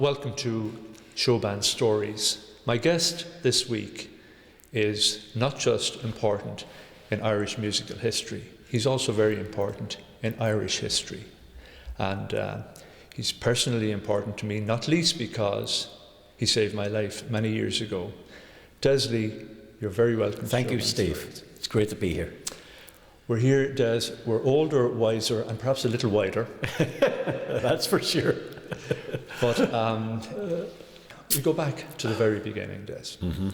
welcome to Showband Stories. My guest this week is not just important in Irish musical history, he's also very important in Irish history. And he's personally important to me, not least because he saved my life many years ago. Desley, you're very welcome. Thank you, Steve. It's great to be here. We're here, Des. We're older, wiser, and perhaps a little wider. That's for sure. But we go back to the very beginning, Des. Mm-hmm.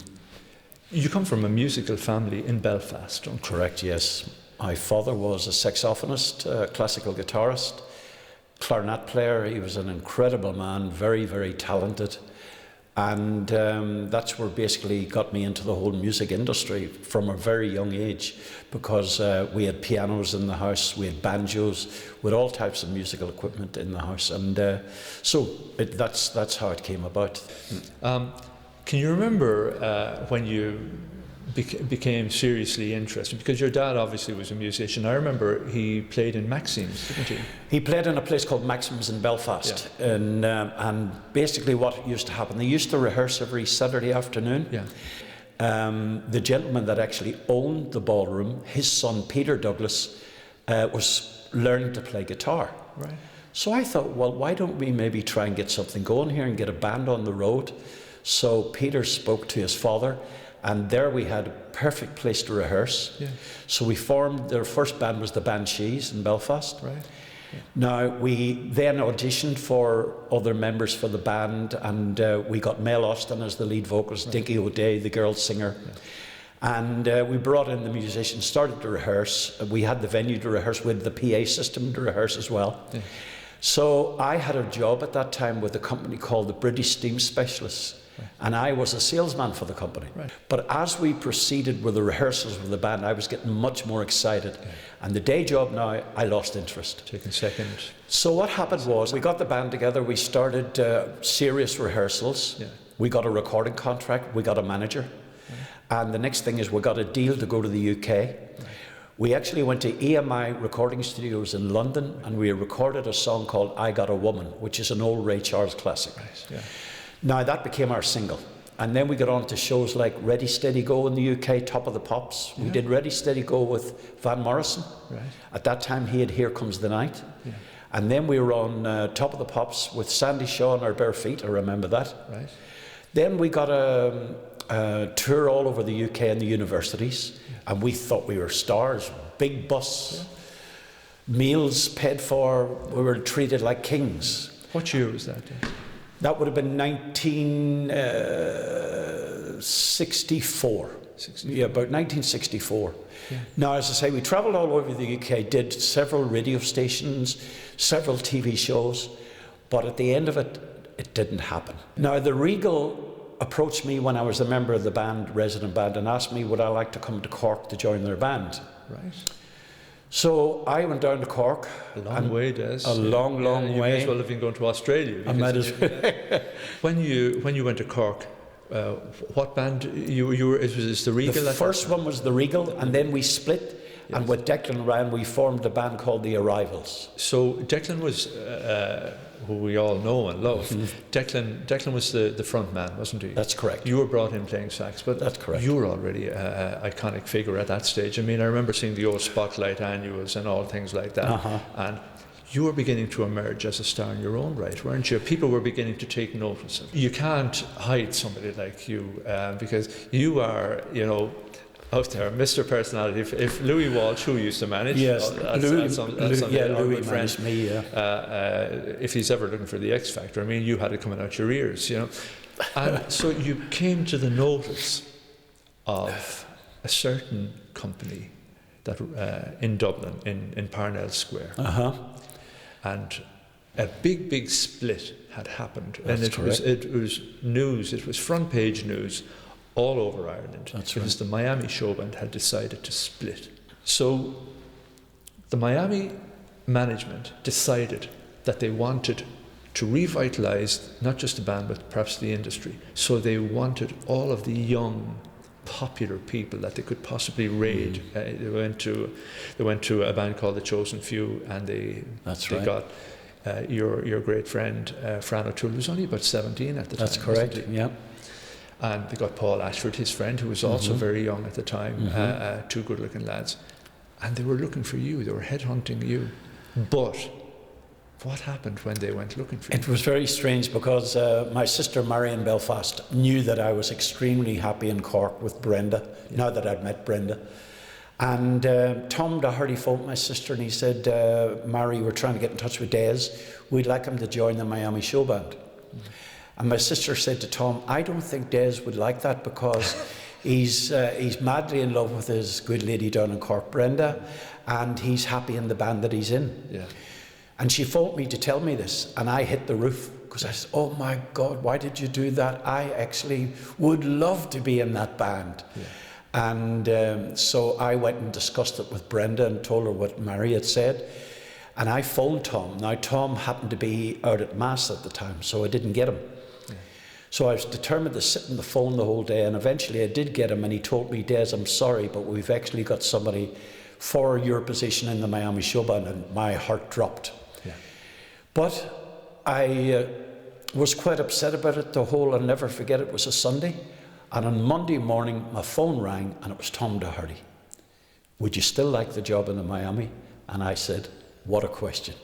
You come from a musical family in Belfast, don't you? Correct, yes. My father was a saxophonist, classical guitarist, clarinet player. He was an incredible man, very, very talented. And that's where basically got me into the whole music industry from a very young age, because we had pianos in the house, we had banjos, we had all types of musical equipment in the house, and that's how it came about. Can you remember when you became seriously interested? Because your dad obviously was a musician. I remember he played in Maxims, didn't he? He played in a place called Maxims in Belfast. Yeah. And basically what used to happen, they used to rehearse every Saturday afternoon. Yeah. The gentleman that actually owned the ballroom, his son Peter Douglas, was learning to play guitar. Right. So I thought, well, why don't we maybe try and get something going here and get a band on the road? So Peter spoke to his father, and there we had a perfect place to rehearse. Yeah. So we formed, their first band was the Banshees in Belfast. Right. Yeah. Now, we then auditioned for other members for the band, and we got Mel Austin as the lead vocalist, right. Dinky O'Day, the girl singer. Yeah. And we brought in the musicians, started to rehearse. We had the venue to rehearse, with the PA system to rehearse as well. Yeah. So I had a job at that time with a company called the British Steam Specialists. And I was a salesman for the company. Right. But as we proceeded with the rehearsals with the band, I was getting much more excited. Yeah. And the day job now, I lost interest. Taking second. So what happened was, we got the band together, we started serious rehearsals. Yeah. We got a recording contract, we got a manager. Right. And the next thing is we got a deal to go to the UK. Right. We actually went to EMI recording studios in London, right. And we recorded a song called I Got a Woman, which is an old Ray Charles classic. Right. Yeah. Now that became our single, and then we got on to shows like Ready Steady Go in the UK, Top of the Pops. Yeah. We did Ready Steady Go with Van Morrison. Right. At that time he had Here Comes the Night. Yeah. And then we were on Top of the Pops with Sandy Shaw and Our Bare Feet, I remember that. Right. Then we got a tour all over the UK and the universities, yeah. And we thought we were stars, big bus, yeah. Meals paid for, we were treated like kings. What year was that? That would have been 1964. Yeah, about 1964. Yeah. Now, as I say, we travelled all over the UK, did several radio stations, several TV shows, but at the end of it, it didn't happen. Now, the Regal approached me when I was a member of the band, resident band, and asked me would I like to come to Cork to join their band. Right. So I went down to Cork. A long way, Des. A long way. You may as well have been going to Australia. I might as well. When you went to Cork, what band you were? Is the Regal? The first one was the Regal, and then we split. Yes. And with Declan Ryan, we formed a band called the Arrivals. So Declan was, who we all know and love. Mm-hmm. Declan was the front man, wasn't he? That's correct. You were brought in playing sax, but that's correct. You were already an iconic figure at that stage. I mean, I remember seeing the old Spotlight annuals and all things like that. Uh-huh. And you were beginning to emerge as a star in your own right, weren't you? People were beginning to take notice of you. You can't hide somebody like you, because you are, out there, Mr. Personality. If Louis Walsh, who used to manage, yes, Louis managed me. Yeah. If he's ever looking for the X Factor, I mean, you had it coming out your ears, And so you came to the notice of a certain company that in Dublin, in Parnell Square, and a big split had happened, That's and correct. it was news. It was front page news all over Ireland. That's because right. the Miami Showband had decided to split. So the Miami management decided that they wanted to revitalise not just the band but perhaps the industry. So they wanted all of the young, popular people that they could possibly raid. They went to a band called The Chosen Few, and they got your great friend Fran O'Toole was only about 17 at the time. That's correct, yeah. And they got Paul Ashford, his friend, who was also very young at the time, two good-looking lads. And they were looking for you, they were headhunting you. But what happened when they went looking for you? It was very strange because my sister Mary in Belfast knew that I was extremely happy in Cork with Brenda, now that I'd met Brenda. And Tom Doherty phoned my sister and he said, Mary, we're trying to get in touch with Des. We'd like him to join the Miami Showband. And my sister said to Tom, I don't think Des would like that because he's madly in love with his good lady down in Cork, Brenda, and he's happy in the band that he's in. Yeah. And she phoned me to tell me this, and I hit the roof because I said, oh my God, why did you do that? I actually would love to be in that band. Yeah. And so I went and discussed it with Brenda and told her what Mary had said. And I phoned Tom. Now, Tom happened to be out at Mass at the time, so I didn't get him. Yeah. So I was determined to sit on the phone the whole day, and eventually I did get him, and he told me, Des, I'm sorry, but we've actually got somebody for your position in the Miami Showband, and my heart dropped. Yeah. But I was quite upset about it. I'll never forget, it was a Sunday. And on Monday morning, my phone rang, and it was Tom Doherty. Would you still like the job in the Miami? And I said, what a question.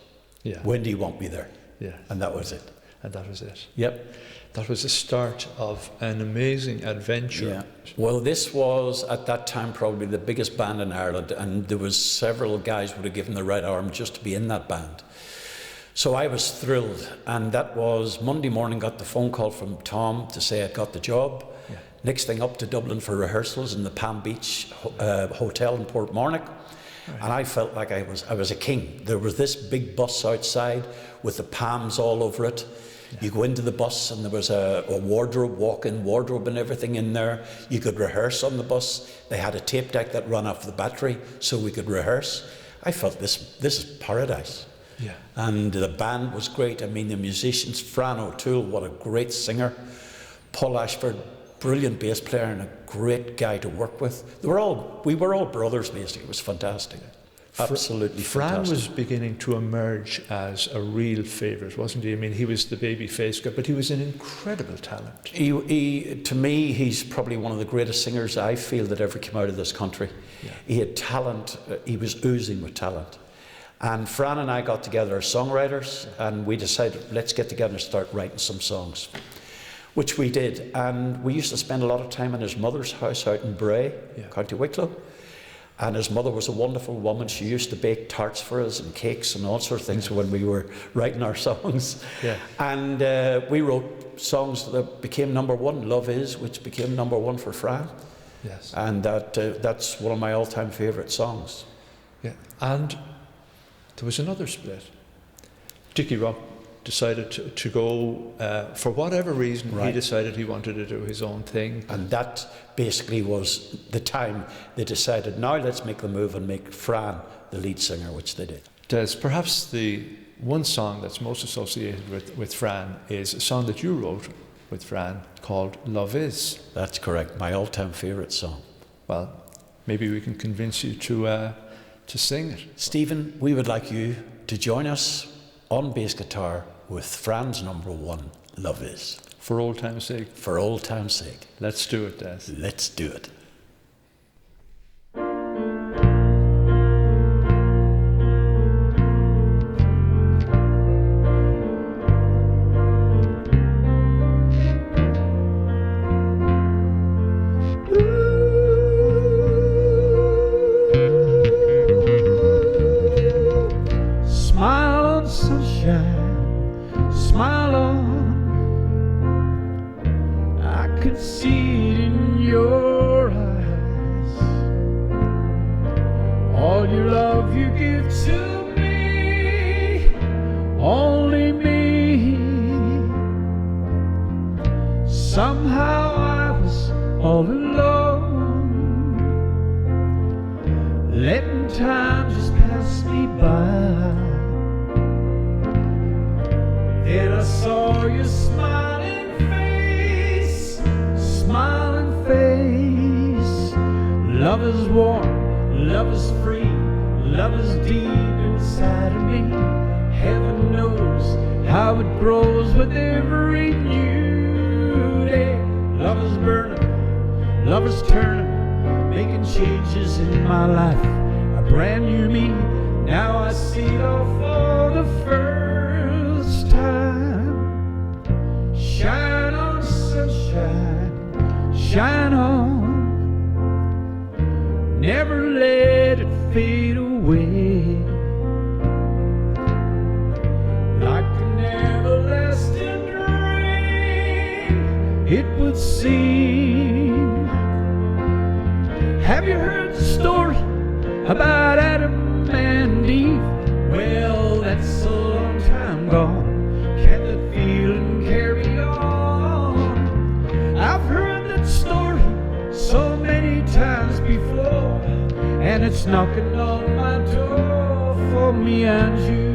Yeah. When do you want me there? Yeah. And that was it. And that was it. Yep. That was the start of an amazing adventure. Yeah. Well, this was, at that time, probably the biggest band in Ireland, and there was several guys would have given the right arm just to be in that band. So I was thrilled, and that was Monday morning, got the phone call from Tom to say I'd got the job. Yeah. Next thing up to Dublin for rehearsals in the Palm Beach Hotel in Portmarnock. Right. And I felt like I was a king. There was this big bus outside with the palms all over it. Yeah. You go into the bus and there was a wardrobe, walk-in wardrobe and everything in there. You could rehearse on the bus. They had a tape deck that ran off the battery so we could rehearse. I felt this is paradise. Yeah. And the band was great. I mean, the musicians, Fran O'Toole, what a great singer. Paul Ashford, brilliant bass player and a great guy to work with. We were all brothers, basically. It was fantastic. Absolutely Fran fantastic. Was beginning to emerge as a real favourite, wasn't he? I mean, he was the baby face guy, but he was an incredible talent. To me, he's probably one of the greatest singers I feel that ever came out of this country. Yeah. He had talent. He was oozing with talent. And Fran and I got together as songwriters, and we decided, let's get together and start writing some songs, which we did. And we used to spend a lot of time in his mother's house out in Bray, County Wicklow. And his mother was a wonderful woman. She used to bake tarts for us and cakes and all sorts of things when we were writing our songs. Yeah. And we wrote songs that became #1, Love Is, which became #1 for Fran. Yes. And that's one of my all-time favourite songs. Yeah. And there was another split. Dickie Rock decided to go, for whatever reason, right. He decided he wanted to do his own thing. And that basically was the time they decided, now let's make the move and make Fran the lead singer, which they did. Des, perhaps the one song that's most associated with Fran is a song that you wrote with Fran called Love Is. That's correct, my all-time favourite song. Well, maybe we can convince you to sing it. Stephen, we would like you to join us on bass guitar with Fran's #1, Love Is. For old time's sake. For old time's sake. Let's do it, Des. Let's do it. Somehow I was all alone, letting time just pass me by. Then I saw your smiling face, smiling face. Love is warm, love is free, love is deep inside of me. Heaven knows how it grows with every new day. Love is burning, love is turning, making changes in my life. A brand new me, now I see it all for the first time. Shine on, sunshine, shine on. Never let it fade away. Like an everlasting dream, it would seem. Have you heard the story about Adam and Eve? Well, that's a long time gone. Can that feeling carry on? I've heard that story so many times before, and it's knocking on my door for me and you.